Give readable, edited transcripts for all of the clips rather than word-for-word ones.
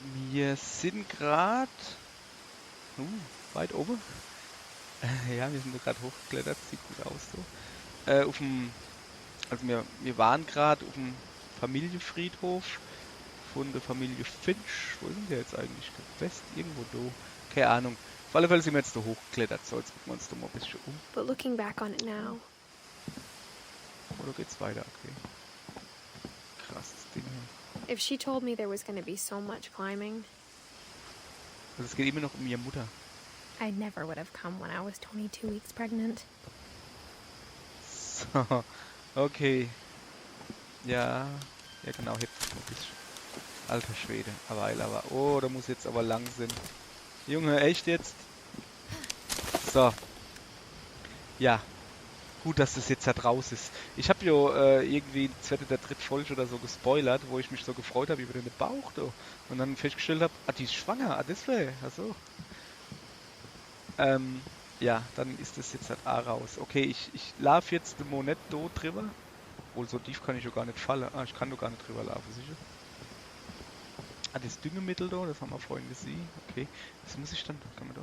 Wir sind gerade weit oben. Ja, wir sind da gerade hochgeklettert, sieht gut aus so. Auf dem, also wir waren gerade auf dem Familienfriedhof von der Familie Finch. Wo sind die jetzt eigentlich? West, irgendwo da. Keine Ahnung. Auf alle Fälle sind wir jetzt da hochgeklettert. So, jetzt gucken wir uns da mal ein bisschen um. But looking back on it now, Oder geht's weiter? Okay. Krasses Ding hier. if she told me there was going to be so much climbing, Also es geht immer noch um ihre Mutter. I never would have come when I was 22 weeks pregnant. So, okay. Ja, ja genau, hebt sich mal ein bisschen. Alter Schwede, aber. Oh, da muss jetzt aber lang sein. Junge, echt jetzt? So. Ja, gut, dass das jetzt da raus ist. Ich habe ja irgendwie die zweite der dritte Folge oder so gespoilert, wo ich mich so gefreut habe über den Bauch da. Und dann festgestellt habe, die ist schwanger, deswegen, also. Ähm, ja, dann ist das jetzt halt auch raus. Okay, ich laufe jetzt mal nicht da drüber. Obwohl, so tief kann ich ja gar nicht fallen. Ich kann doch gar nicht drüber laufen, sicher. Das Düngemittel da, das haben wir vorhin gesehen. Okay, das muss ich dann, kann man da?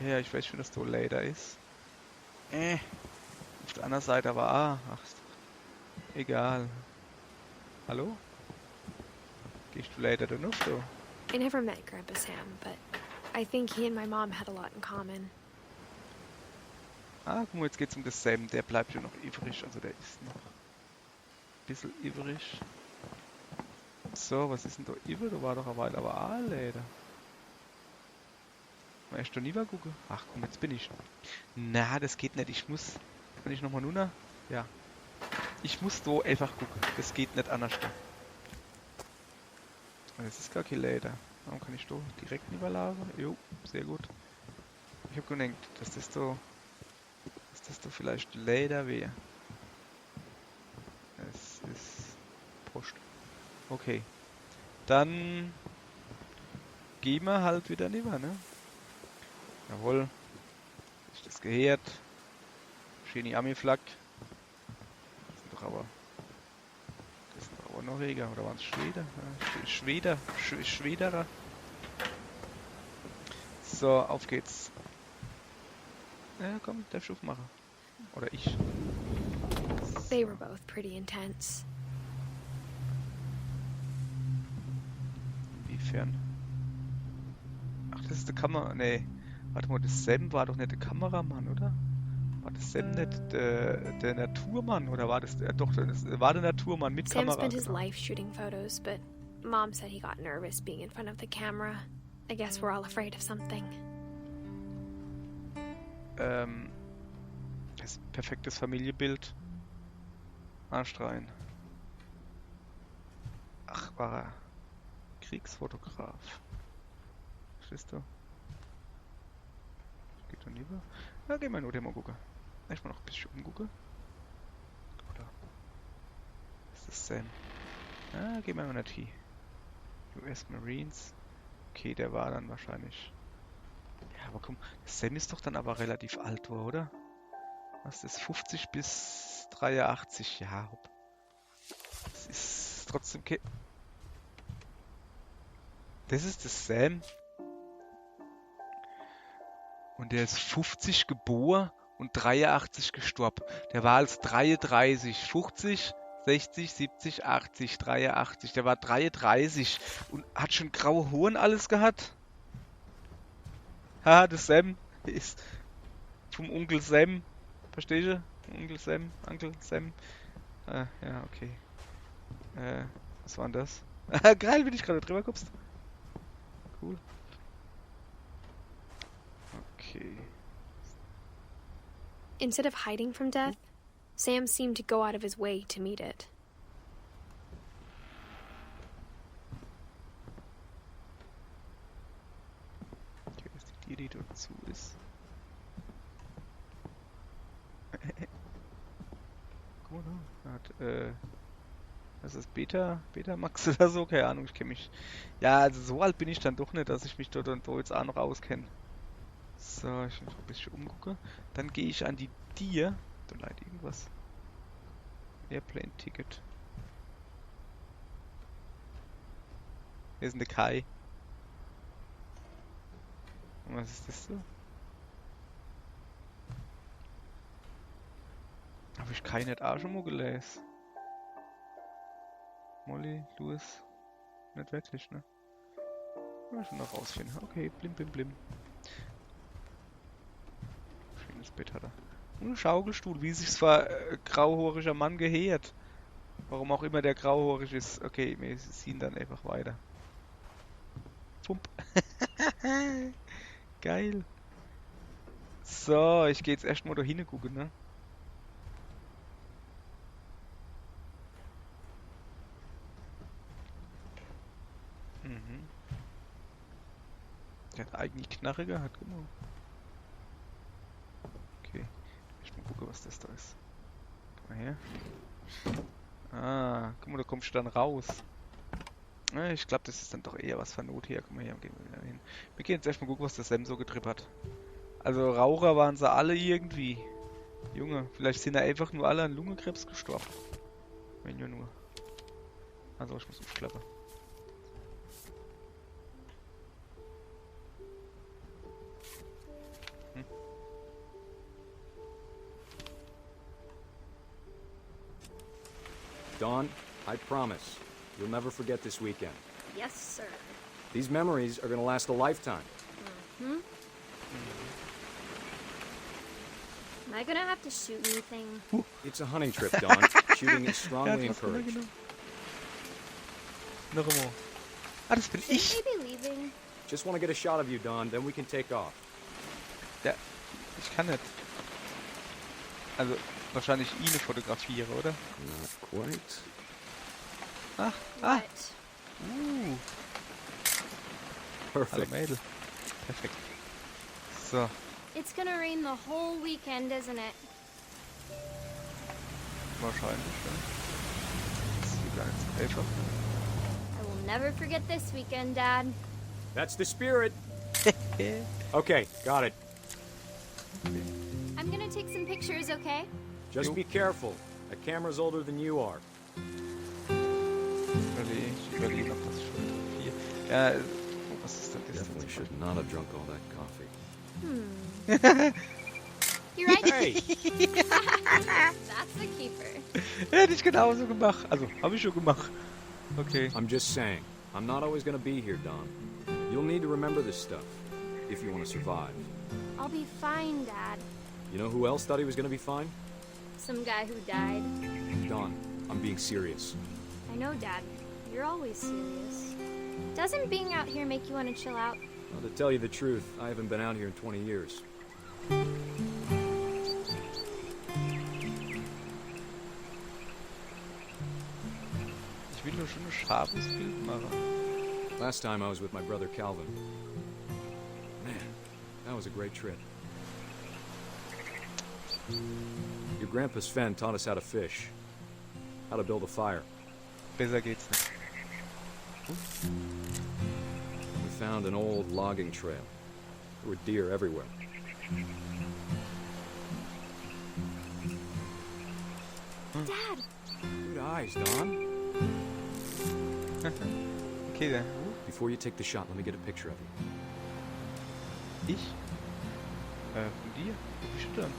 Ja, ich weiß schon, dass da Lader ist. Auf der anderen Seite aber ach, ist doch egal. Hallo? Gehst du Lader da noch so? I never met Grandpa Sam, but I think he and my mom had a lot in common. Guck mal, jetzt geht's um das Sam. Der bleibt ja noch übrig, also der ist noch ein bisschen übrig. So, was ist denn da übrig? Da war doch eine Weile aber Lader. Mal erst da nie gucken. Ach komm, jetzt bin ich. Na, das geht nicht. Ich muss. Kann ich nochmal runter? Ja. Ich muss da einfach gucken. Das geht nicht anders. Das ist gar kein Lader. Warum kann ich da direkt überlagern? Jo, sehr gut. Ich habe gedacht, dass das da vielleicht Lader wäre. Es ist Post. Okay. Dann gehen wir halt wieder rüber, ne? Jawohl. Ist das gehört? Schöne Ami-Flak. Das sind doch aber Norweger oder waren es Schweder? Schwederer. So, auf geht's. Ja, komm, darf ich aufmachen. Oder ich. They were both pretty intense. Inwiefern? Ach, das ist der Kamera. Nee. Warte mal, das Sam war doch nicht der Kameramann, oder? War das Sam nicht der Naturmann? Oder war das doch, das war der Naturmann mit Sam Kamera? spent his Genau. life shooting photos, but Mom said he got nervous being in front of the camera. I guess we're all afraid of something. Das ist ein perfektes Familienbild. Anstreuen. Ach, war er Kriegsfotograf. Verstehst du? Geht doch lieber. Ja, gehen wir nur den mal gucken. Erstmal noch ein bisschen umgucken. Oder ist das Sam? Ja, gehen wir noch nicht hin. US Marines. Okay, der war dann wahrscheinlich. Ja, aber komm, Sam ist doch dann aber relativ alt, oder? Was ist 50 bis 83? Ja, hopp. Das ist trotzdem. Das ist das Sam. Und der ist 50 geboren und 83 gestorben. Der war als 33, 50, 60, 70, 80, 83. Der war 33 und hat schon graue Haare und alles gehabt. Haha, das Sam ist vom Onkel Sam. Verstehst du? Onkel Sam, Onkel Sam. Ja, okay. Was war denn das? Geil, wenn ich gerade drüber guckst. Cool. Okay. Instead of hiding from death, Sam seemed to go out of his way to meet it. Okay, dass die Tür, die dort zu ist. Guck mal, hat, was ist Betamax oder so? Keine Ahnung, ich kenne mich. Ja, also so alt bin ich dann doch nicht, dass ich mich dort und da jetzt auch noch auskenne. So, ich muss noch ein bisschen umgucken. Dann gehe ich an die Tier. Da leidet irgendwas. Airplane Ticket. Hier ist eine Kai. Und was ist das so? Habe ich Kai nicht auch schon mal gelesen? Molly, Louis? Nicht wirklich, ne? Mal schon noch rausfinden. Okay, blim blim blim. Schönes Bett hat er. Und ein Schaukelstuhl, wie sich zwar grauhaariger Mann gehört. Warum auch immer der grauhaarig ist. Okay, wir ziehen dann einfach weiter. Pump. Geil. So, ich gehe jetzt erstmal da hingucken, ne? Mhm. Der hat eigentlich Knarre gehabt, genau. Okay. Erstmal gucken, was das da ist. Guck mal her. Ah, guck mal, da kommst du dann raus. Ich glaube, das ist dann doch eher was von Not her. Guck mal hier, gehen wir wieder hin. Wir gehen jetzt erstmal gucken, was der Sam so getrippert. Also Raucher waren sie alle irgendwie. Junge, vielleicht sind da einfach nur alle an Lungenkrebs gestorben. Wenn ja nur. Also ich muss aufklappen. Dawn, I promise, you'll never forget this weekend. Yes, sir. These memories are gonna last a lifetime. Am I gonna have to shoot anything? It's a hunting trip, Dawn. Shooting is strongly Ja, was encouraged. genau. Noch einmal. Ah, das bin ich. Should we be leaving? Just want to get a shot of you, Dawn, then we can take off. Ja, ich kann nicht. Also, wahrscheinlich ihn fotografiere, oder? Not quite. Ah, What? Hallo Perfect. Mädel. Perfekt. So, It's gonna rain the whole weekend, isn't it? wahrscheinlich, ja. Das ist gar nicht so einfach. I will never forget this weekend, Dad. That's the spirit. Okay, got it. I'm gonna take some pictures, okay? Just Jo. be careful. That camera's older than you are. Ich überlege noch, was ich fotografiere. Ja, oh, was ist denn das? Definitely should not have drunk all that coffee. You're right. Hey! That's the keeper. Hätte ich genauso gemacht. Also, habe ich schon gemacht. Okay. I'm just saying, I'm not always gonna be here, Dawn. You'll need to remember this stuff, if you want to survive. I'll be fine, Dad. You know who else thought he was gonna be fine? Some guy who died. Dawn, I'm being serious. I know, Dad. You're always serious. Doesn't being out here make you want to chill out? Well, to tell you the truth, I haven't been out here in 20 years. Ich will nur schon ein scharfes Bild machen. Last time I was with my brother Calvin. Man, that was a great trip. Your grandpa Sven taught us how to fish, how to build a fire. Besser geht's nicht. We found an old logging trail. There were deer everywhere. Dad! Good eyes, Don. Okay, dann. Before you take the shot, let me get a picture of you. Ich? Von dir? Wo bist du denn?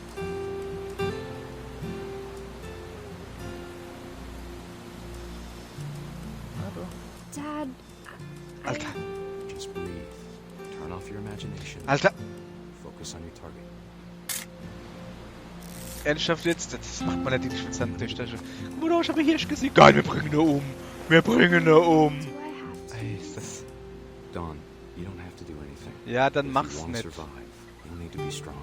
Ah, doch. Dad, Alter. Just breathe. Turn off your imagination. Alter. Focus on your target. Ernsthaft jetzt? Das macht man natürlich mit seiner Tischtasche. Guck mal, ich habe Hirsch gesehen. Geil, wir bringen ihn um. Wir bringen ihn um. do I have to? Ey, ist das... Dawn, you don't have to do anything. Ja, dann If mach's you want nicht. to survive, you'll need to be strong.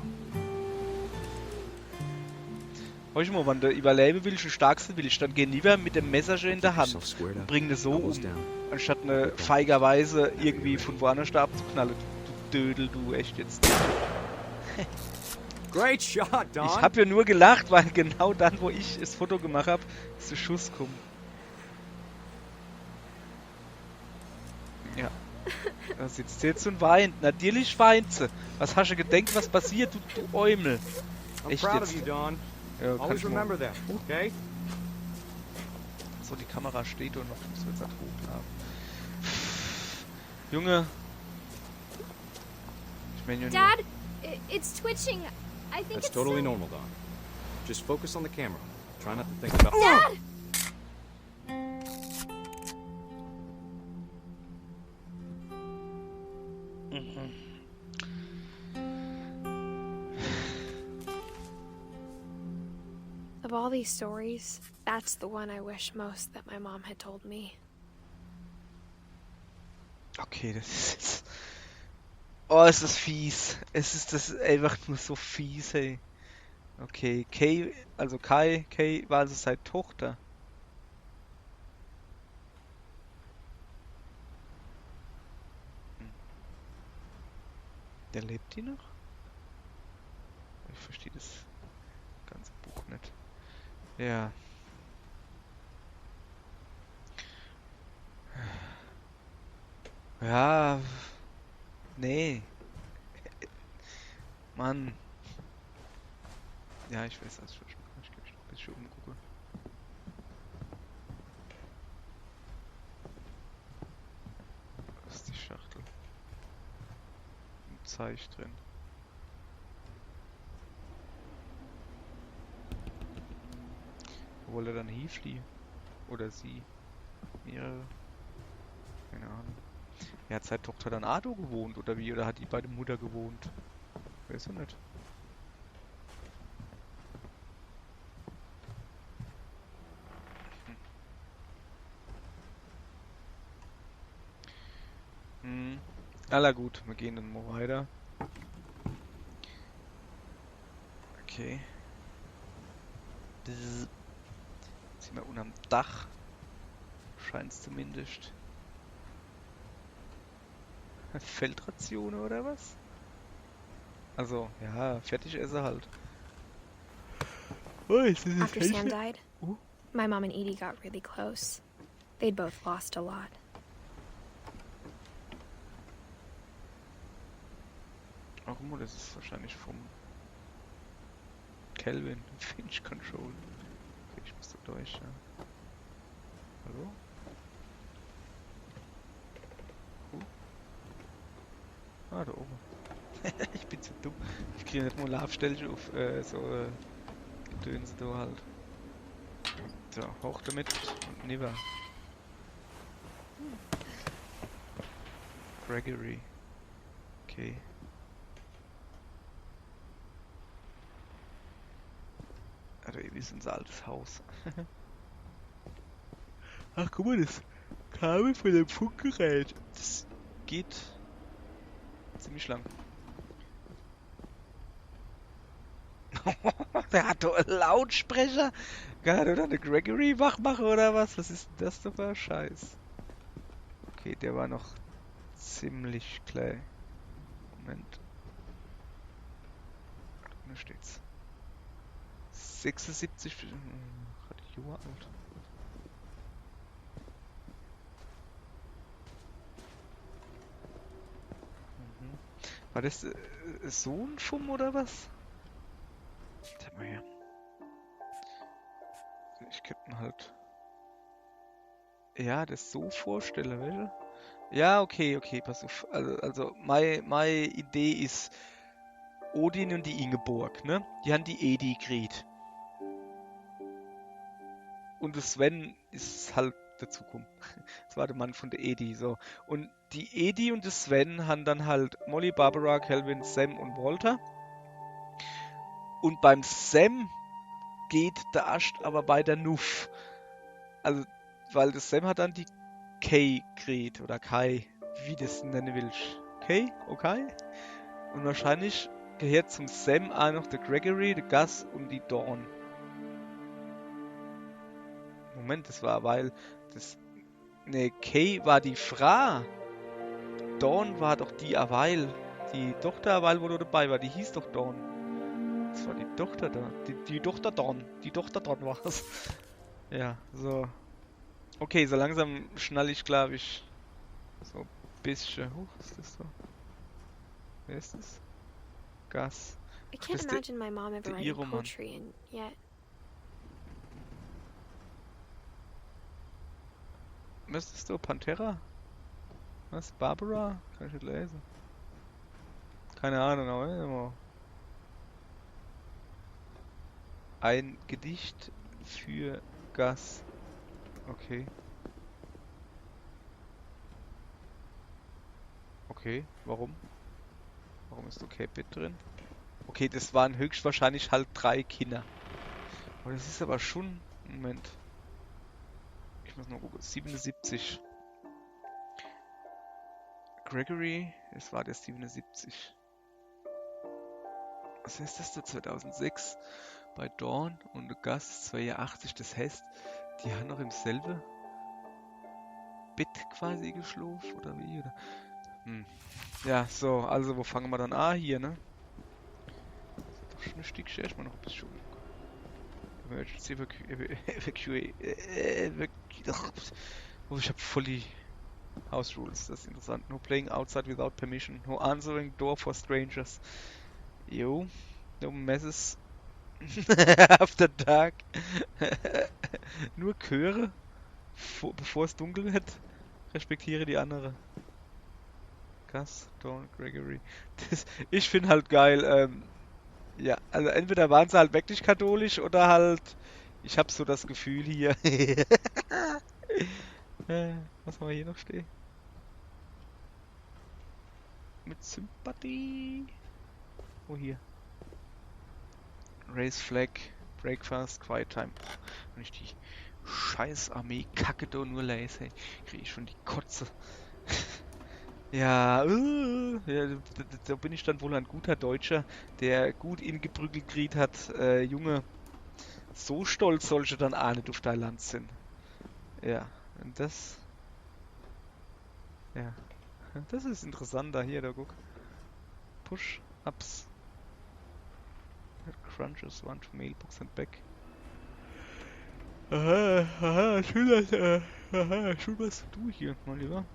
Weißt du mal, wenn du überleben willst und stark sein willst, dann geh lieber mit dem Messerchen in der Keep Hand yourself squared und up. bring das so Elbows um, down. anstatt eine feigerweise irgendwie von woanders da abzuknallen. Du Dödel, du, echt jetzt. Great shot, Don. Ich hab ja nur gelacht, weil genau dann, wo ich das Foto gemacht hab, ist der Schuss gekommen. Ja. Da sitzt sie jetzt und weint. Natürlich weint sie. Was hast du gedenkt, was passiert, du Eumel? I'm echt proud of jetzt. you, Don. Ja, kann Always ich mal. remember that, okay? So, die Kamera steht und noch. Ich muss jetzt halt hochladen. Junge. Ich meine ja nur. Dad, it's twitching. I think That's it's totally some- normal, Don. Just focus on the camera. Try not to think about... Dad! Of all these stories, that's the one I wish most that my mom had told me. Okay, das ist jetzt... Oh, ist das fies. Das ist einfach nur so fies, ey. Okay, Kay war also seine Tochter. Der lebt die noch? Ich verstehe das ganze Buch nicht. Ja. Ja. Nee. Mann. Ja, ich weiß das schon. Ich kann mich noch ein bisschen umgucken. Was ist die Schachtel? Ein Zeich drin. Wo wollte dann Heafly? Oder sie? Mehrere? Keine Ahnung. Ja, hat seine Tochter dann Ado gewohnt oder wie? Oder hat die bei der Mutter gewohnt? Weiß ich nicht. Aller gut, wir gehen dann mal weiter. Okay. Jetzt sind wir unterm Dach. Scheint's zumindest. Feldrationen oder was? Also, ja, Fertigessen halt. Oh, ist das After Sam died, Ooh. my mom and Edie got really close. They'd both lost a lot. Warum? Das ist wahrscheinlich vom Kelvin, Finch Control. Okay, ich muss da durch, ja. Hallo? Ah, da oben. Ich bin zu dumm. Ich kriege nicht mal Laufstellchen auf so Gedönse da halt. So, hoch damit und niver. Gregory. Okay. Also irgendwie ist unser altes Haus. Ach, guck mal, das Kabel von dem Funkgerät. Das geht ziemlich lang. Der hat doch einen Lautsprecher. Kann er da eine Gregory wach machen oder was? Was ist denn das doch für ein Scheiß? Okay, der war noch ziemlich klein. Moment. Da steht's. 76 Jahre alt. War das Sohn vom oder was? Sag mal her. Ich könnte mir halt. Ja, das so vorstellen, weißt du? Ja, okay, pass auf. Also meine Idee ist Odin und die Ingeborg, ne? Die haben die Edi gekriegt. Und der Sven ist halt dazugekommen. Das war der Mann von der Edi, so. Und die Edi und der Sven haben dann halt Molly, Barbara, Calvin, Sam und Walter. Und beim Sam geht der Ast aber bei der Nuff. Also, weil der Sam hat dann die Kay gekriegt, oder Kai, wie du das nennen willst. Kay? Okay? Und wahrscheinlich gehört zum Sam auch noch der Gregory, der Gus und die Dawn. Moment, das war, weil das... Ne, Kay war die Frau. Dawn war doch die Aweil. Die Tochter Aweil, wo du dabei war, die hieß doch Dawn. Das war die Tochter da. Die Tochter Dawn. Die Tochter Dawn war es. Ja, so. Okay, so langsam schnall ich, glaube ich, so ein bisschen. Hoch ist das so? Wer ist das? Gas. I can't Just the- imagine my mom ever the writing Iroman. poetry, and yet Müsstest du Pantera? Was? Barbara? Kann ich nicht lesen. Keine Ahnung, aber immer. Ein Gedicht für Gus. Okay. Okay, warum? Warum ist okay Bit drin? Okay, das waren höchstwahrscheinlich halt 3 Kinder. Aber das ist aber schon... Moment. Ich muss mal gucken. 77. Gregory, es war der 77. Was heißt das da? 2006 bei Dawn und Gus 82. Das heißt, die haben noch im selben Bett quasi geschlafen oder wie? Oder? Ja, so, also wo fangen wir dann an hier, ne? Das ist doch schon ein Stückchen erstmal noch ein bisschen. Emergency Oh, ich hab voll die House Rules, das ist interessant. No playing outside without permission. No answering door for strangers. Jo. No messes after dark. Nur Chöre, bevor es dunkel wird. Respektiere die andere. Gus, Dawn, Gregory. Ich finde halt geil, ja, also entweder waren sie halt wirklich katholisch oder halt, ich habe so das Gefühl hier. Was haben wir hier noch stehen? Mit Sympathie. Oh, hier. Raise Flag, Breakfast, Quiet Time. Wenn ich die scheiß Armee-Kacke da nur lese, kriege ich schon die Kotze. Ja, da bin ich dann wohl ein guter Deutscher, der gut ingeprügelt gekriegt hat. Junge, so stolz sollte dann auch nicht auf dein Land sind. Ja, und das... Ja, das ist interessanter. Hier, da guck. Push-Ups. Crunches, one to mailbox and back. Aha, schön was du hier, mein Lieber.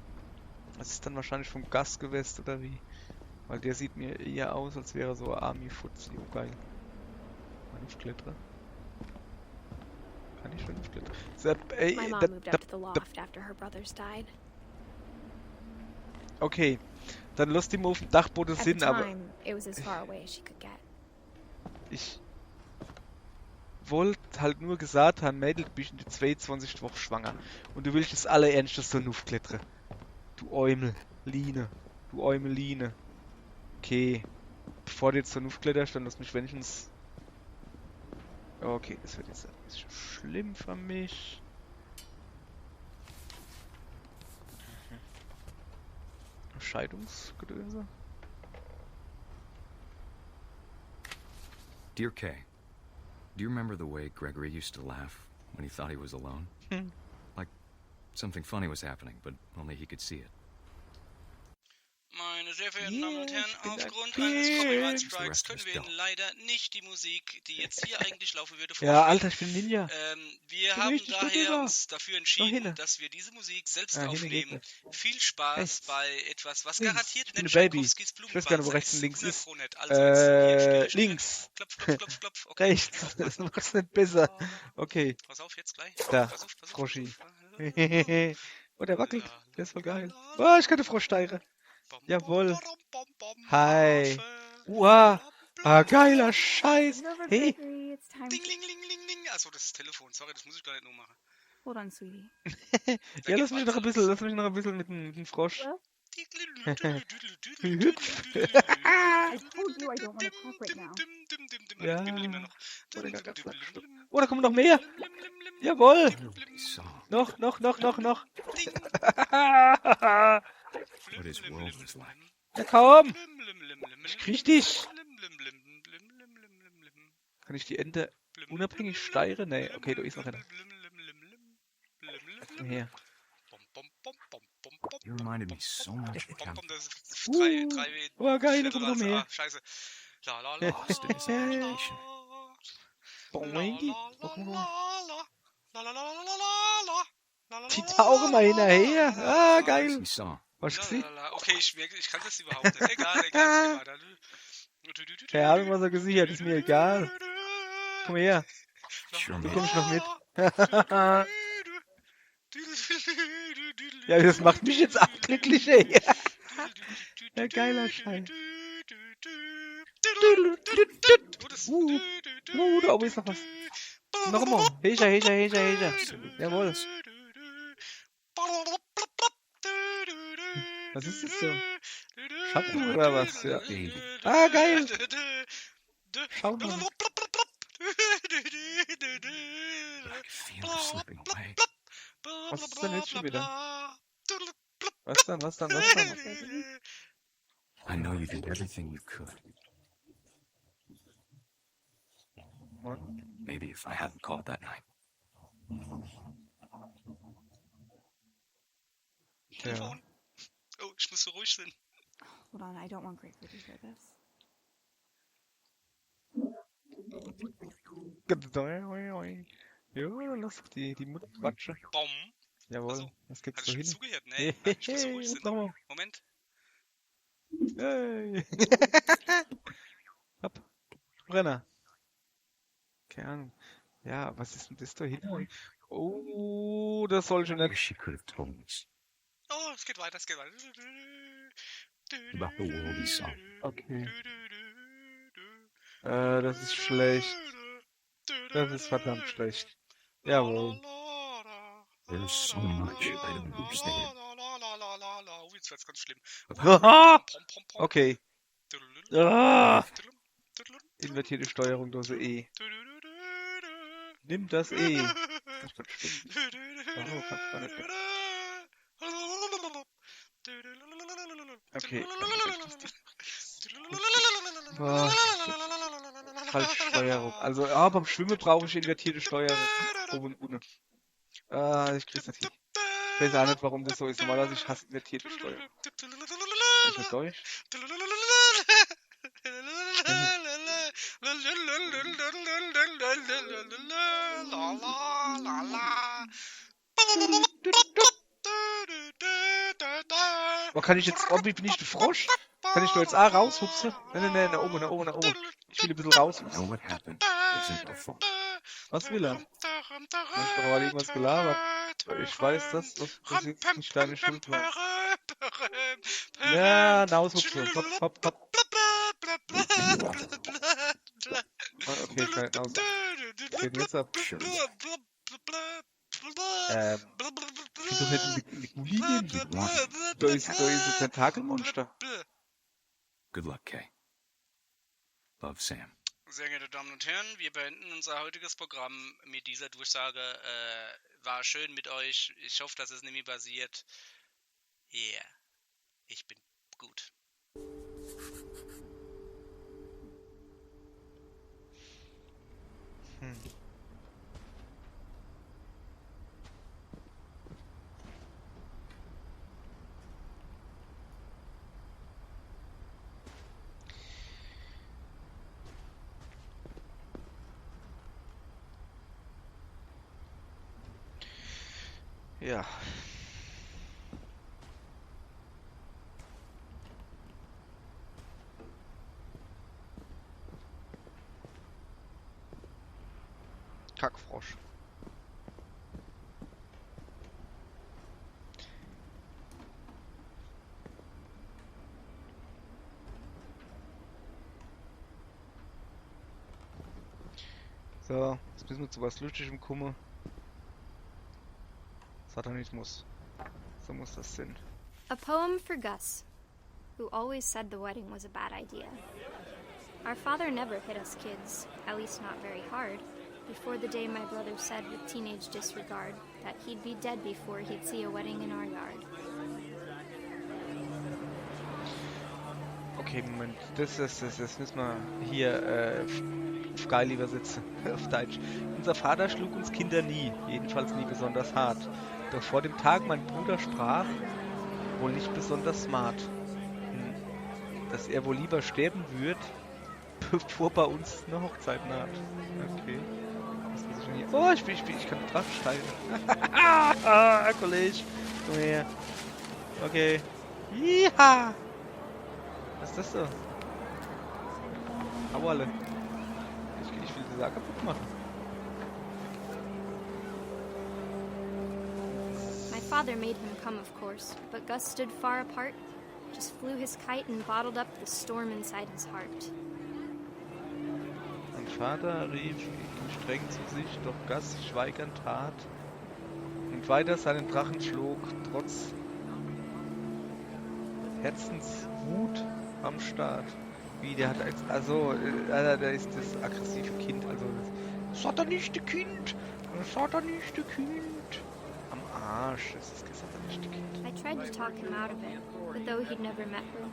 Das ist dann wahrscheinlich vom Gas gewesen, oder wie? Weil der sieht mir eher aus, als wäre so Army-Fuzzi. Oh, geil. Mal aufklettern. Kann ich schon aufklettern? My mom moved up to the loft after her brothers died. Okay, dann lass die mal auf dem Dachboden At the sind, aber time, it was as far away as she could get. ich wollte halt nur gesagt haben, Mädel, du bist in der 22. Woche schwanger und du willst das allerernstes so aufklettern. Du Äumeline. Du Äumeline. Okay. Bevor du jetzt so aufkletterst, dann lass mich wenigstens... Okay, das wird jetzt ein bisschen schlimm für mich. Scheidungsgedöse. Dear Kay, do you remember the way Gregory used to laugh when he thought he was alone? Like something funny was happening, but only he could see it. Meine sehr verehrten Damen und Herren, aufgrund eines Copyright Strikes können wir Ihnen leider nicht die Musik, die jetzt hier eigentlich laufen würde, vorspielen. Ja, Alter, ich bin Ninja. Wir haben daher uns dafür entschieden, dass wir diese Musik selbst aufnehmen. Viel Spaß bei etwas, was garantiert nicht Tchaikovskys Blumenwalzer ist. Links ist. Also jetzt hier, Stille. Links. Klopf, klopf, klopf, klopf. Okay. Rechts. Das macht's nicht besser. Okay. Pass auf, jetzt gleich. Da. Pass auf. Froschi. Oh, der wackelt. Der ist voll geil. Oh, ich kann den Frosch steigen. Jawohl. Hi. Uah. Ah, geiler Scheiß. Hey. Ding, ling, ling, ling, ling. Achso, das ist das Telefon. Sorry, das muss ich gar nicht nur machen. Hold on, sweetie. Ja, lass mich noch ein bisschen mit dem Frosch. Hüpf. I told you I don't want to talk right now. Ja. Oh, da kommen noch mehr. Jawohl. Noch. What his world was like. Ja, komm. Ich krieg dich. Kann ich die Ente unabhängig steuern? Nee, okay, da ist noch einer. Her. You reminded me so much of him. Oh, geil, da kommt noch mehr. Scheiße. Lost in his imagination. Boingy. Die tauchen mal hinterher. Ah, geil. He saw. Was gesehen? Okay, ich kann das überhaupt nicht. Egal. Keine Ahnung, was er gesehen hat, ist mir egal. Komm her. Sure Du made kommst noch mit. Ja, das macht mich jetzt auch glücklich, ey. Ja, geiler Scheiß. Da oben ist noch was. Noch einmal. Hecher. Jawohl. Was ist das so? Schatten oder was? Ja. Ah, geil. Schau mal. Was ist denn jetzt schon wieder? Was dann? I know you did everything you could. What? Maybe if I hadn't called that night. Ja. Oh, ich muss so ruhig sein. Hold on, I don't want Gregory to hear this. Ja, lass doch die Mutter quatschen. Bom. Jawohl, Also, was gibt's hat so ich hin? schon zugehört? Nee, nein, ich muss so ruhig sein. Nochmal. Moment. Hey. Hopp. Brenner. Keine Ahnung. Ja, was ist denn das da hinten? Oh, das soll schon nicht. She could have told us Oh, es geht weiter. about the world he saw. Okay. Das ist schlecht. Das ist verdammt schlecht. Jawohl. There's so much I don't understand. Oh, jetzt wird's ganz schlimm. Okay. Ah. Invertierte Steuerung, Dose E. Nimm das E. Das wird stimmen. Oh, kannst du nicht. Okay. Falschsteuerung. Also, beim Schwimmen brauche ich invertierte Steuerung. Oben und unten. Ich krieg's nicht hin. Ich weiß auch nicht, warum das so ist. Normalerweise ich hasse invertierte Steuerung. Ist das Deutsch? Oh, kann ich jetzt, bin ich der Frosch? Kann ich nur jetzt raushupsen? Nein, nach oben. Ich will ein bisschen raushupsen. Know what happened isn't your fault. Was will er? Ich hab doch mal irgendwas gelabert. Ich weiß, das ist nicht deine Schuld war. Ja, raushupsen. Hopp. Okay, ich kann nicht raus. Was geht denn jetzt ab? Ich will doch nicht in die Gully gehen. Da ist ein Tentakelmonster. Good luck, Kay. Love, Sam. Sehr geehrte Damen und Herren, wir beenden unser heutiges Programm mit dieser Durchsage. War schön mit euch. Ich hoffe, dass es nicht mehr passiert. Yeah. Ich bin gut. Ja. Kackfrosch. So, jetzt müssen wir zu was Lustigem kommen. Satanismus. So muss das sein. A poem for Gus, who always said the wedding was a bad idea. Our father never hit us kids, at least not very hard, before the day my brother said with teenage disregard that he'd be dead before he'd see a wedding in our yard. Okay, Moment. Das müssen wir hier auf geil übersetzen. Auf Deutsch. Unser Vater schlug uns Kinder nie, jedenfalls nie besonders hart. Doch vor dem Tag mein Bruder sprach, wohl nicht besonders smart, dass er wohl lieber sterben wird, bevor bei uns eine Hochzeit naht. Okay. Was muss ich denn hier? Oh, ich kann drauf steigen. Kollege, komm her. Okay. Ja. Was ist das so? Hau alle. Ich will die Sache kaputt machen. father made him come, of course, but Gus stood far apart, just flew his kite and bottled up the storm inside his heart. Mein Vater rief ihn streng zu sich, doch Gus schweigend tat und weiter seinen Drachen schlug, trotz Herzenswut am Start. Wie, der hat jetzt, also, der ist das aggressive Kind, also das satanische Kind, das satanische Kind. Am Arsch, das ist das satanische Kind. I tried to talk him out of it, but though he'd never met her,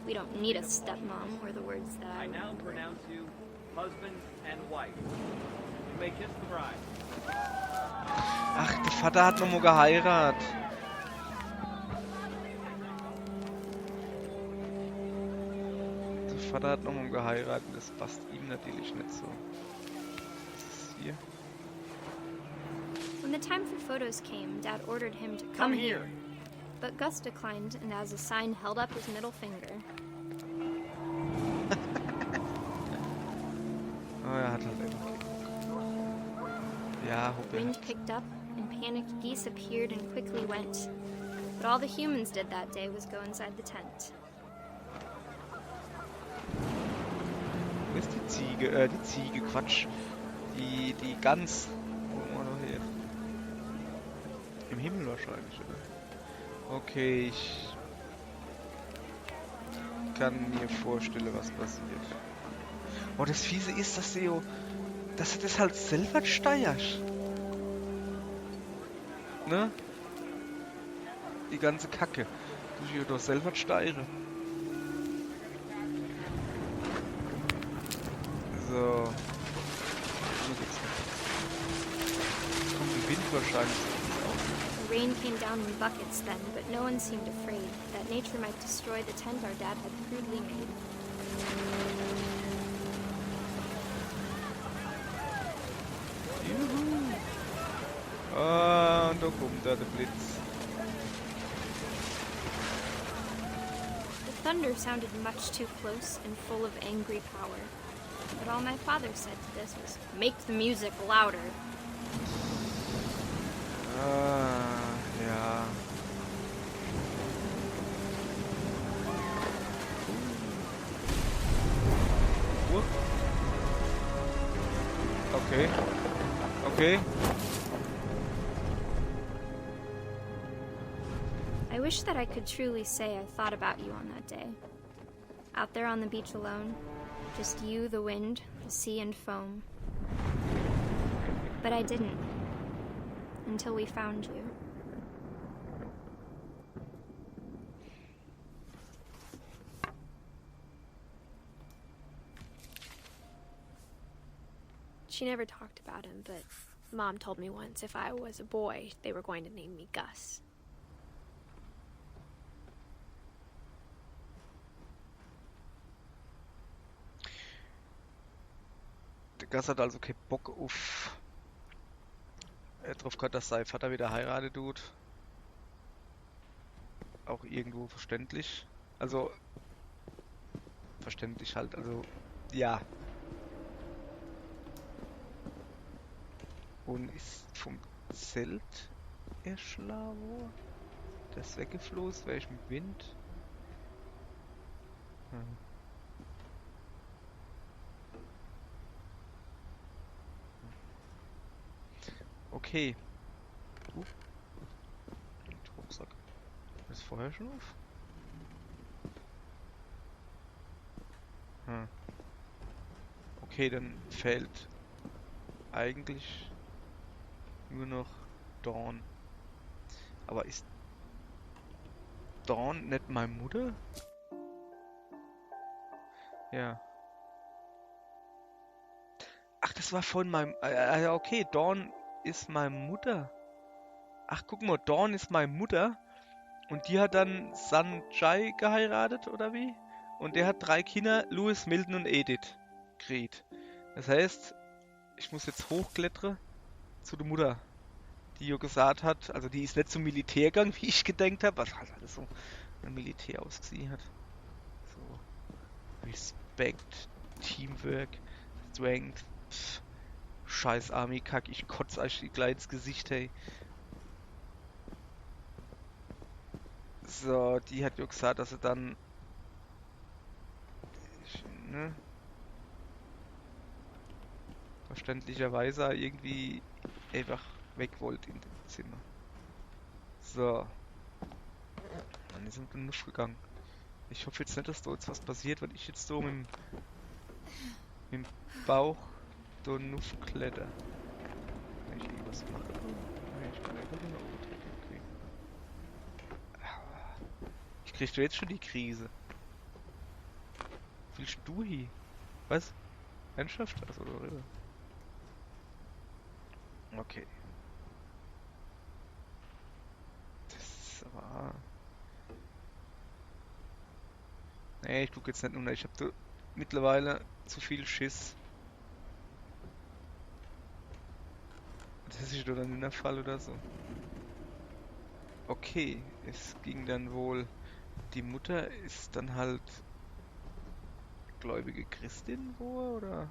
we don't need a stepmom, were the words that I I now remembered. pronounce you husband and wife. You may kiss the bride. Ach, der Vater hat nochmal geheiratet. Der Vater hat nochmal geheiratet, das passt ihm natürlich nicht so. Was ist hier? When the time for photos came, Dad ordered him to come here. But Gus declined, and as a sign held up his middle finger. Oh, er hat halt einfach keinen Bock. Ja, hopp, er Wind hat. picked up, and panicked geese appeared and quickly went. But all the humans did that day was go inside the tent. Wo ist die Ziege? Die Ziege, Quatsch. Die Gans. Gucken wir noch her. Im Himmel wahrscheinlich, oder? Okay, ich kann mir vorstellen, was passiert. Oh, das Fiese ist, dass du das halt selber steuerst. Ne? Die ganze Kacke. Du sie doch selber steuern. So. Wo geht's hin? Kommt der Wind wahrscheinlich so auf. The rain came down in buckets then, but no one seemed afraid that nature might destroy the tent our dad had crudely made. Juhu. Ah, und da kommt da der Blitz. The thunder sounded much too close and full of angry power. But all my father said to this was, "Make the music louder." Ah, ja. Okay. Okay. I wish that I could truly say I thought about you on that day. Out there on the beach alone, just you, the wind, the sea, and foam. But I didn't. Until we found you. She never talked about him, but Mom told me once if I was a boy, they were going to name me Gus. Der Gus hat also keinen Bock auf... Er hat drauf gehabt, dass sein Vater wieder heiratet tut. Auch irgendwo verständlich. Also... Verständlich halt, also... Ja. Und ist vom Zelt erschlagen worden? Der ist weggeflogen, wäre ich mit Wind. Hm. Okay. Rucksack. Ist vorher schon auf? Hm. Okay, dann fehlt eigentlich nur noch Dawn. Aber ist Dawn nicht meine Mutter? Ja. Ach, das war von meinem... okay, Dawn ist meine Mutter. Ach, guck mal, Dawn ist meine Mutter. Und die hat dann Sanjay geheiratet, oder wie? Und der hat 3 Kinder, Louis, Milton und Edith, gekriegt. Das heißt, ich muss jetzt hochklettern zu der Mutter, die ja gesagt hat, also die ist nicht zum Militär gegangen, wie ich gedacht habe, was halt alles so ein Militär ausgesehen hat. So, Respekt, Teamwork, Strength, scheiß Army-Kack, ich kotze euch gleich ins Gesicht, hey. So, die hat ja gesagt, dass sie dann... Ne? Verständlicherweise irgendwie einfach weg wollte in dem Zimmer. So. Dann ist er mit dem Nuff gegangen. Ich hoffe jetzt nicht, dass da jetzt was passiert, weil ich jetzt so mit dem Bauch da Nuff kletter. Kann ich irgendwas machen? Nein, ich kann einfach nur nach oben drücken. Okay. Ich krieg doch jetzt schon die Krise. Willst du hier? Was? Ernsthaft? Also, oder? Okay. Das ist aber... Nee, ich guck jetzt nicht nur, ich hab da mittlerweile zu viel Schiss. Das ist doch dann in der Fall oder so. Okay, es ging dann wohl... Die Mutter ist dann halt... gläubige Christin wohl, oder?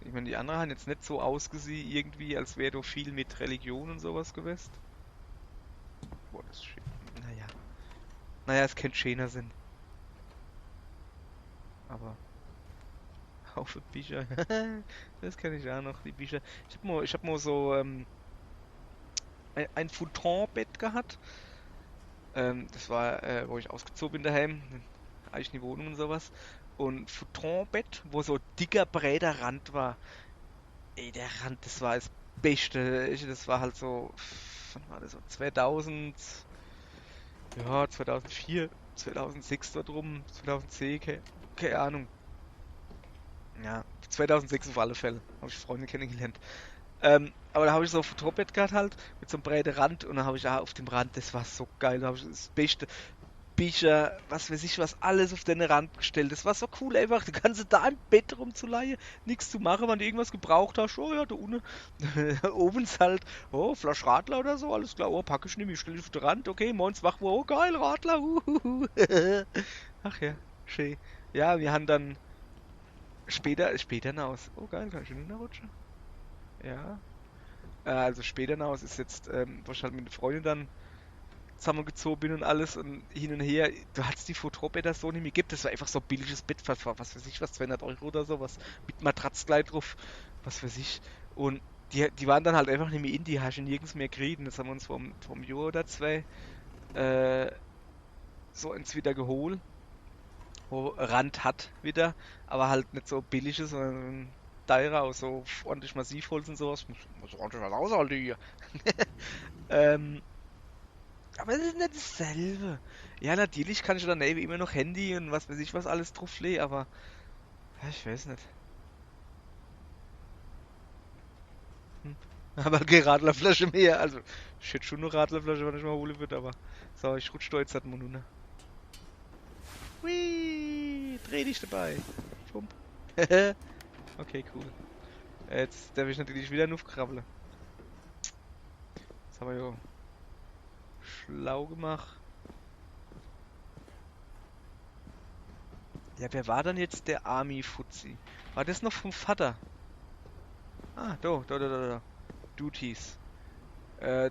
Ich meine, die anderen haben jetzt nicht so ausgesehen, irgendwie, als wäre doch viel mit Religion und sowas gewesen. Boah, das ist schön. Naja. Naja, es könnte schöner sein. Aber... Haufe Bücher. Das kenne ich auch noch, die Bücher. Ich hab mal so ein Futonbett gehabt. Das war, wo ich ausgezogen bin daheim. Eigene Wohnung und sowas. Und Futonbett, wo so dicker, breiter Rand war. Ey, der Rand, das war das Beste. Das war halt so, wann war das so? 2000, ja, 2004, 2006 dort rum, 2010, keine Ahnung. Ja, 2006 auf alle Fälle. Habe ich Freunde kennengelernt. Aber da habe ich so ein Futonbett gehabt halt, mit so einem breiten Rand. Und dann habe ich auch auf dem Rand, das war so geil. Da habe ich das beste Bücher, was weiß ich was, alles auf den Rand gestellt. Das war so cool einfach, du kannst da im Bett rumzuleihen, nichts zu machen, wenn du irgendwas gebraucht hast. Oh ja, da unten, oben ist halt, oh, Flasch Radler oder so, alles klar, oh, packe ich nicht, stell dich auf den Rand, okay, morgens wach, oh, geil, Radler, Ach ja, schön. Ja, wir haben dann später hinaus. Oh geil, kann ich schon rutschen? Ja. Also später hinaus ist jetzt, wo ich halt mit den Freunden dann zusammengezogen bin und alles und hin und her. Du hattest die Futonbetter so nicht mehr gibt. Das war einfach so ein billiges Bett, was weiß ich, was 200 € oder sowas. Mit Matratzkleid drauf, was weiß ich. Und die waren dann halt einfach nicht mehr in, die hast du nirgends mehr gekriegt. Das haben wir uns vom Jahr oder zwei so eins wieder geholt. Wo Rand hat wieder, aber halt nicht so billiges, sondern teurer, auch so ordentlich Massivholz und sowas. Muss ordentlich was aushalten hier. Aber es ist nicht dasselbe. Ja, natürlich kann ich daneben immer noch Handy und was weiß ich was alles drauflegen, aber ja, ich weiß nicht. Aber keine Radlerflasche mehr. Also, ich hätte schon eine Radlerflasche, wenn ich mal holen würde, aber so, ich rutsche da jetzt halt mal runter. Hui, dreh dich dabei. Schwump. Okay, cool. Jetzt darf ich natürlich wieder nur krabbeln. Das haben wir ja schlau gemacht. Ja, wer war dann jetzt der Army-Fuzzi? War das noch vom Vater? Ah, da. Duties.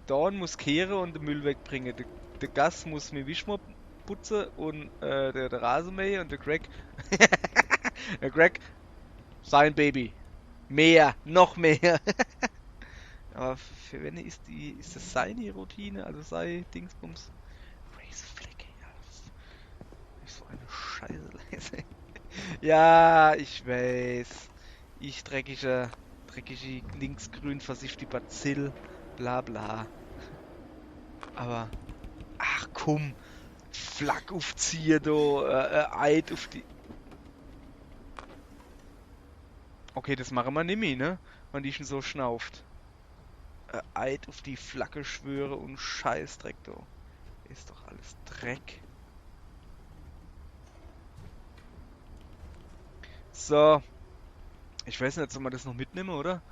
Dawn muss kehren und den Müll wegbringen. Der Gas muss mir Wischmopp putzen und der Rasenmäher und der Greg. Der Greg, sein Baby. Mehr, noch mehr. Aber für wen ist das seine Routine? Also sei Dingsbums. Razorfleck, ja. Das ist so eine Scheiße leise. Ja, ich weiß. Ich dreckige linksgrün versiffte Bazill. Bla bla. Aber. Ach komm. Flak aufziehen, da. Eid auf die. Okay, das machen wir nimmer, ne? Wenn die schon so schnauft. Eid auf die Flagge schwöre und Scheißdreck, da. Ist doch alles Dreck. So. Ich weiß nicht, soll man das noch mitnehmen, oder?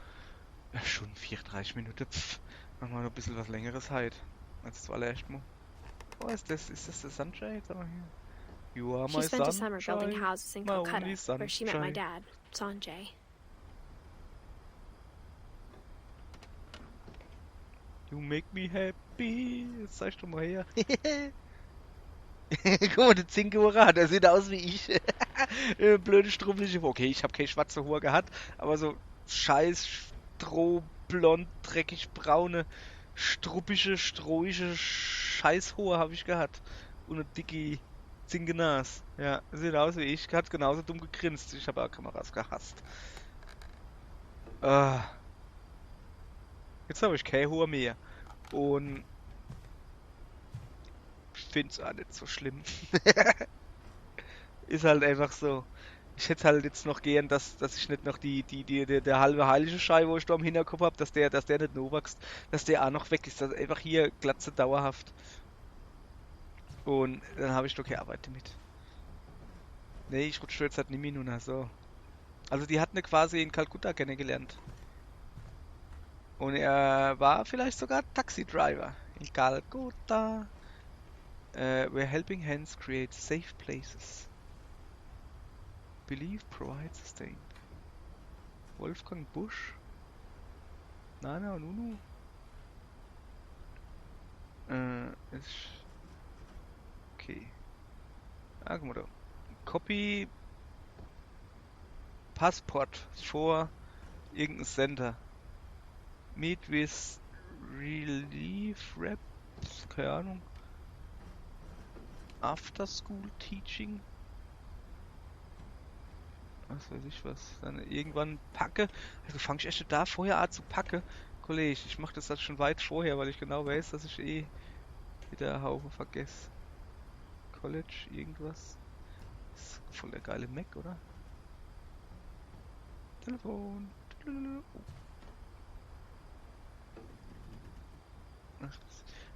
Ja, schon 34 Minuten. Pff. Machen wir noch ein bisschen was längeres halt. Als zuallererst mal. Oh, ist das der Sunshine? Sag mal hier. You are She my spent a summer building sunshine, houses in my Calcutta, only where she met my sunshine. dad, Sanjay. You make me happy. Jetzt zeig doch mal her. Guck mal, der Zinke hat, der sieht aus wie ich. Blöde, struppelige. Okay, ich habe keine schwarze Haare gehabt, aber so scheiß strohblond, dreckig braune, struppische, strohische Scheißhaare habe ich gehabt. Und eine dicke Zinke-Nas. Ja, sieht aus wie ich. Hat genauso dumm gegrinst. Ich habe auch Kameras gehasst. Ah, jetzt habe ich keine Haare mehr. Und ich finde es auch nicht so schlimm. Ist halt einfach so. Ich hätte halt jetzt noch gern, dass ich nicht noch der halbe heilige Schei, wo ich da am Hinterkopf habe, dass der nicht noch wächst, dass der auch noch weg ist. Dass einfach hier Glatze dauerhaft. Und dann habe ich doch keine Arbeit damit. Nee, ich rutsche jetzt halt nicht mehr nur so. Also die hat ne quasi in Kalkutta kennengelernt. Und er war vielleicht sogar Taxi-Driver in Kalkutta. Where helping hands create safe places. Believe, provide, sustain. Wolfgang Busch? Nana und Nunu? Ist... Okay. Ah, guck mal da. Copy... Passport for irgendein Center. Meet with Relief Reps, keine Ahnung. After School Teaching. Was weiß ich was. Dann irgendwann packe. Also fange ich echt da vorher an zu packe. Kollege, ich mache das halt schon weit vorher, weil ich genau weiß, dass ich eh wieder Haufen vergesse. College, irgendwas. Das ist voll der geile Mac, oder? Telefon. Oh. Ach,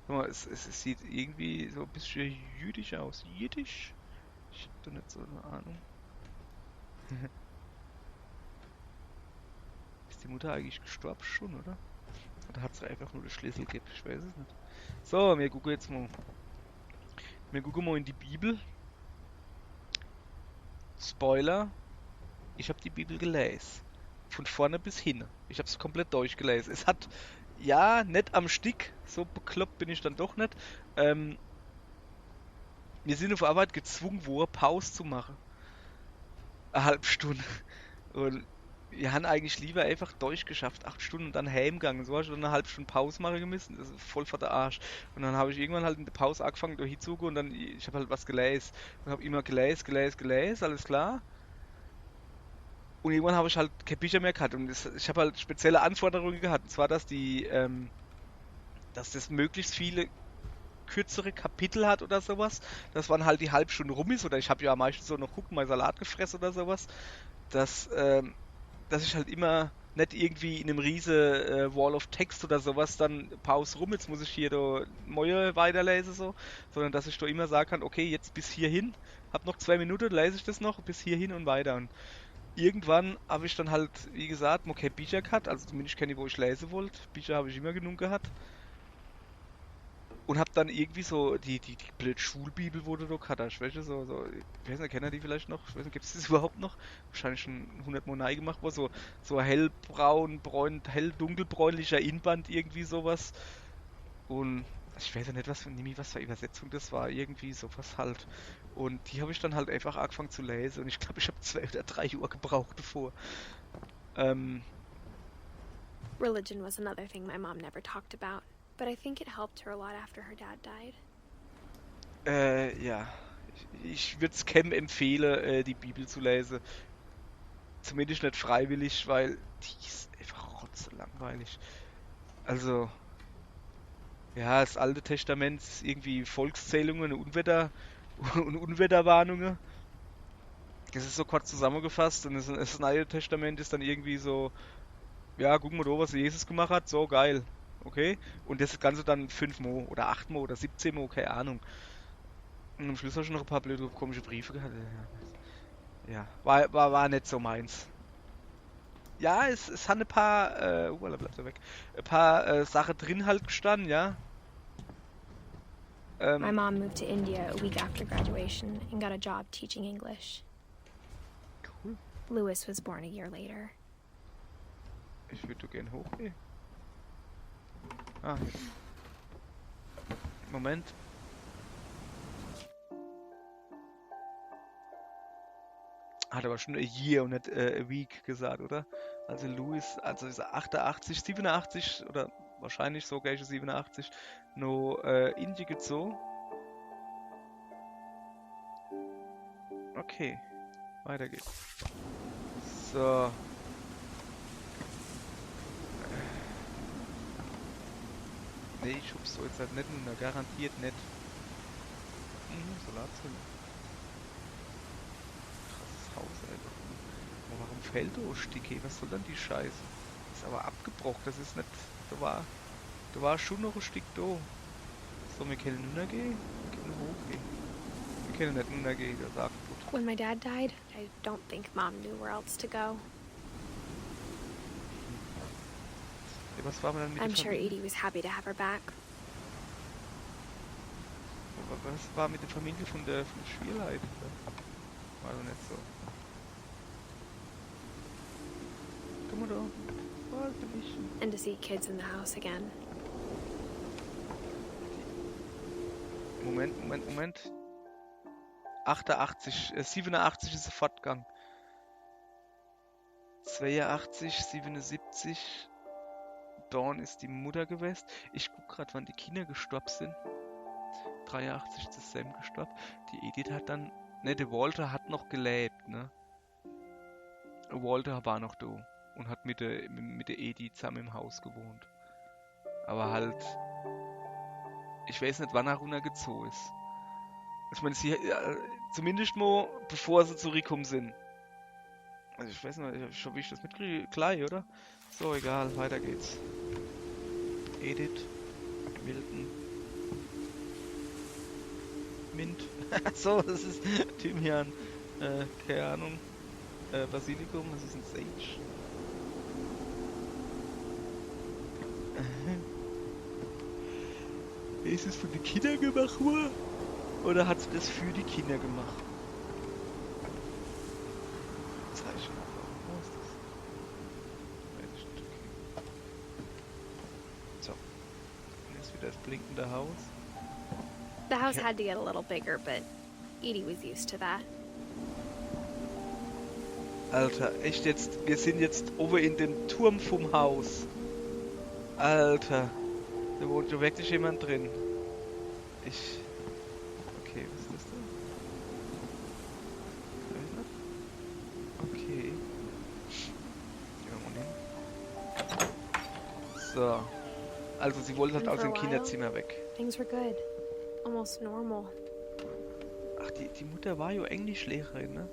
guck mal, es sieht irgendwie so ein bisschen jüdisch aus. Jiddisch? Ich hab da nicht so eine Ahnung. Ist die Mutter eigentlich gestorben schon, oder? Oder hat sie einfach nur den Schlüssel gegeben? Ich weiß es nicht. So, wir gucken jetzt mal. Wir gucken mal in die Bibel. Spoiler. Ich habe die Bibel gelesen. Von vorne bis hin. Ich habe es komplett durchgelesen. Es hat, ja, nicht am Stück. So bekloppt bin ich dann doch nicht. Wir sind auf Arbeit gezwungen worden, Pause zu machen. Eine halbe Stunde. Und wir haben eigentlich lieber einfach durchgeschafft. 8 Stunden und dann heimgegangen. So hast du dann eine halbe Stunde Pause machen müssen. Das ist voll vor der Arsch. Und dann habe ich irgendwann halt in der Pause angefangen, da hinzugehen und dann, ich habe halt was gelesen. Und habe immer gelesen, alles klar. Und irgendwann habe ich halt keine Bücher mehr gehabt. Und ich habe halt spezielle Anforderungen gehabt. Und zwar, dass dass das möglichst viele kürzere Kapitel hat oder sowas. Dass wann halt die halbe Stunde rum ist. Oder ich habe ja meistens so noch gucken, mal Salat gefressen oder sowas. Dass ich halt immer nicht irgendwie in einem riese Wall of Text oder sowas dann Pause rum, jetzt muss ich hier da Mäue weiterlesen so, sondern dass ich da immer sagen kann, okay, jetzt bis hierhin, hab noch 2 Minuten, lese ich das noch, bis hierhin und weiter. Und irgendwann habe ich dann halt, wie gesagt, okay, Bücher gehabt, also zumindest kenne ich, wo ich lesen wollte. Bücher habe ich immer genug gehabt. Und hab dann irgendwie so die blöde Schulbibel, wo du da gehabt hast, weißt du, ich weiß nicht, kennen die vielleicht noch? Ich weiß nicht, gibt es das überhaupt noch? Wahrscheinlich schon 100 Mal neu gemacht worden, so hellbraun, dunkelbräunlicher Innenband, irgendwie sowas. Und ich weiß ja nicht, was für Übersetzung das war, irgendwie sowas halt. Und die habe ich dann halt einfach angefangen zu lesen und ich glaube, ich habe 2 oder 3 Uhr gebraucht davor. Religion was another thing my mom never talked about, but I think it helped her a lot after her dad died. Ja. Ich würde es Cam empfehlen, die Bibel zu lesen. Zumindest nicht freiwillig, weil die ist einfach rotzlangweilig. Also, ja, das Alte Testament ist irgendwie Volkszählungen und Unwetterwarnungen. Das ist so kurz zusammengefasst und das Neue Testament ist dann irgendwie so, ja, gucken wir da, was Jesus gemacht hat, so geil. Okay? Und das Ganze dann 5 Mal oder 8 Mal oder 17 Mal, keine Ahnung. Und am Schluss hast du noch ein paar blöde komische Briefe gehabt. Ja, war nicht so meins. Ja, es hat ein paar, da bleibt er weg. Ein paar Sachen drin halt gestanden, ja. My mom moved to India a week after graduation and got a job teaching English. Cool. Louis was born a year later. Ich würde gern hochgehen. Ah, jetzt. Moment. Hat aber schon a year und nicht a week gesagt, oder? Also Louis, also ist er 88, 87 oder wahrscheinlich sogar ist er 87 noch Indie gezogen. Okay, weiter geht's. So. Nee, ich schub's so jetzt halt nicht, garantiert nicht. Solarzelle. Krasses Haus, Alter. Aber warum fällt da Sticke? Was soll denn die Scheiße? Ist aber abgebrochen, das ist nicht. Da war schon noch ein Stück da. So, wir können runtergehen, wir können hochgehen. Wir können nicht runtergehen, der sagt gut. When my dad died, I don't think Mom knew where else to go. Ja, was war denn dann mit I'm der sure Familie? Edie was happy to have her back. Was war mit der Familie von der Schwierheit? War doch nicht so. Guck mal da. Oh, bin ich. And to see kids in the house again. Moment. 88, 87 ist der Fortgang. 82, 77. Dawn ist die Mutter gewesen. Ich guck grad, wann die Kinder gestorben sind. 83 ist Sam gestorben. Die Edith hat dann... Ne, der Walter hat noch gelebt, ne? Walter war noch da und hat mit der Edith zusammen im Haus gewohnt. Aber halt... Ich weiß nicht, wann er runtergezogen ist. Ich meine, sie... zumindest mal, bevor sie zurückgekommen sind. Also ich weiß nicht, schon wie ich das mitkriege. Gleich, oder? So, egal, weiter geht's. Edith, Milton, Mint. So, das ist Thymian. Keine Ahnung. Basilikum, das ist ein Sage. Ist es für die Kinder gemacht worden? Oder hat sie das für die Kinder gemacht? Zeichen. Wo ist das? Weiß ich nicht, okay. So. Und jetzt wieder das blinkende Haus. The house had to get a little bigger, but Edie was used to that. Alter, echt jetzt? Wir sind jetzt oben in dem Turm vom Haus. Alter. Da wohnt ja wirklich jemand drin. Okay, was ist das da? Okay. Gehen wir mal hin. So. Also sie wollte halt And aus for dem a while, Kinderzimmer weg. Things were good. Almost normal. Ach, die Mutter war ja Englischlehrerin, ne?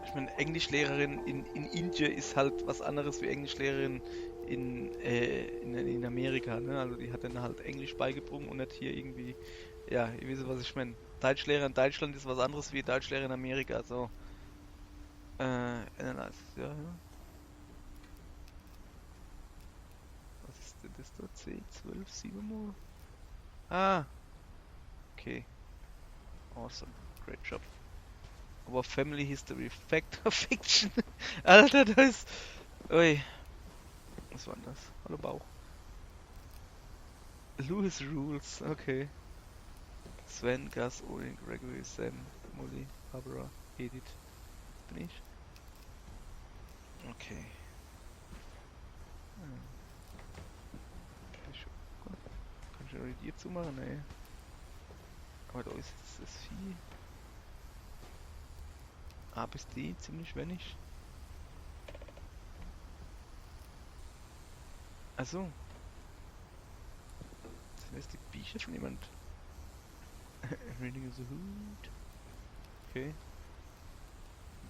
Ich meine, Englischlehrerin in Indien ist halt was anderes wie Englischlehrerin in Amerika, ne? Also die hat dann halt Englisch beigebracht und nicht hier irgendwie, ja, ihr wisst, was ich meine. Deutschlehrer in Deutschland ist was anderes wie Deutschlehrer in Amerika, so. Analyze, ja. Was ist denn das da? 10, 12, 7 Mal? Ah! Okay. Awesome. Great job. Aber Family History, Fact or Fiction? Alter, da ist... Ui. Was war denn das? Hallo Bauch. Louis Rules, okay. Sven, Gus, Owen, Gregory, Sam, Molly, Barbara, Edith. Bin ich? Okay. Kann ich schon die zumachen? Nee. Aber da ist jetzt das Vieh. A bis D, ziemlich wenig. Achso. Sind das die Bücher von jemand? Reading is a hood. Okay.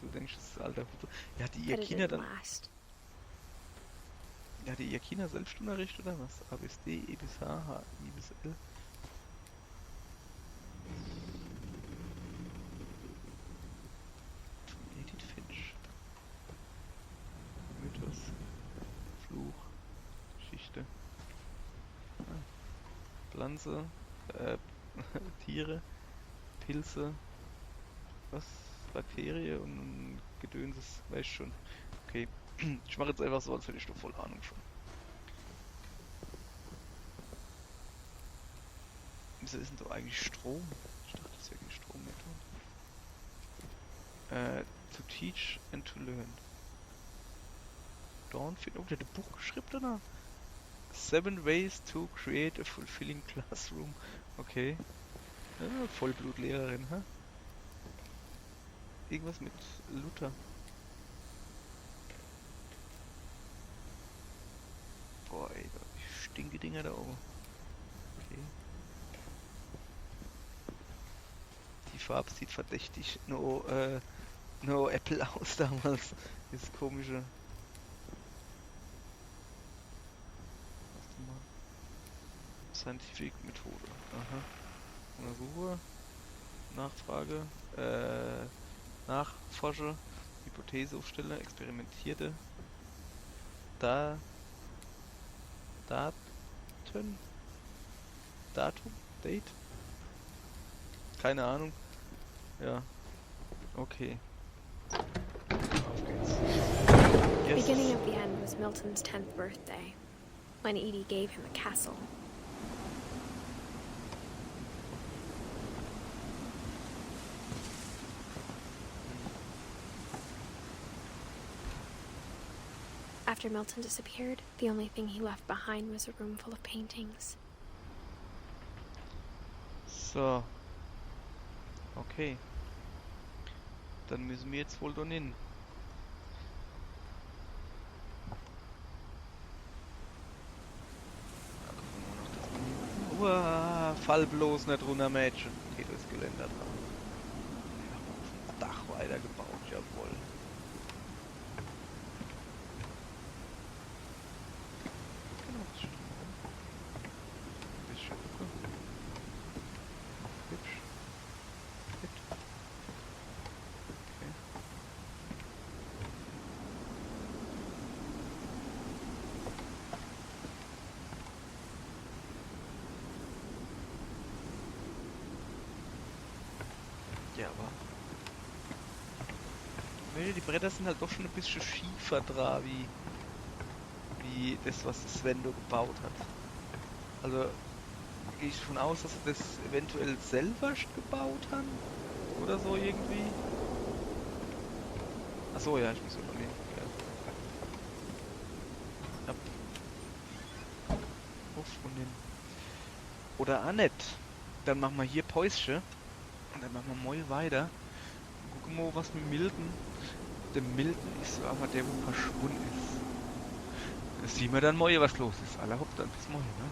Du denkst, das ist alter Hut. Ja, die ihr But it Kinder didn't dann. last. Ja, die ihr Kinder Selbstunterricht oder was? A bis D, E bis H, H, I bis L. Edith Finch. Mythos. Fluch. Geschichte. Pflanze. Tiere. Pilze. Was? Bakterie und Gedönses. Weiß schon. Okay. Ich mache jetzt einfach so, als hätte ich doch voll Ahnung schon. Wieso ist denn da eigentlich Strom? Ich dachte, das wäre kein Strommetall. To teach and to learn. Don't feel... Oh, der hat ein Buch geschrieben danach. 7 ways to create a fulfilling classroom. Okay. Ja, Vollblutlehrerin, hä? Irgendwas mit Luther. Boah, ey, die stinke Dinger da oben. Okay. Die Farbe sieht verdächtig no Apple aus damals. Das komische. Warte mal. Scientific Methode. Aha. Untersuche. Nachfrage. Nachforsche. Hypothese aufstelle. Experimentierte. Datum? Date? Keine Ahnung. Ja. Okay. Auf geht's. The Yes. beginning of the end was Milton's 10th birthday, when Edie gave him a castle. After Milton disappeared, the only thing he left behind was a room full of paintings. So. Okay. Dann müssen wir jetzt wohl da hin. Uah, fall bloß nicht runter, Mädchen. Geht das Geländer dran. Ja, auf dem Dach weitergebaut, jawohl. Genau, das stimmt. Ein bisschen gucken. Hübsch. Hübsch. Okay. Ja, aber... Die Bretter sind halt doch schon ein bisschen schiefer dran, wie das, was Sven da gebaut hat. Also gehe ich davon aus, dass sie das eventuell selber gebaut haben? Oder so irgendwie? Achso, ja, ich muss überlegen. Ja. Auf und hin. Oder auch nicht. Dann machen wir hier Päuschen. Und dann machen wir mal weiter. Und gucken wir, was mit Milton. Der Milton ist so aber der, wo verschwunden ist. Das sehen wir dann mal, was los ist. Aller Hopp, dann bis morgen, ne?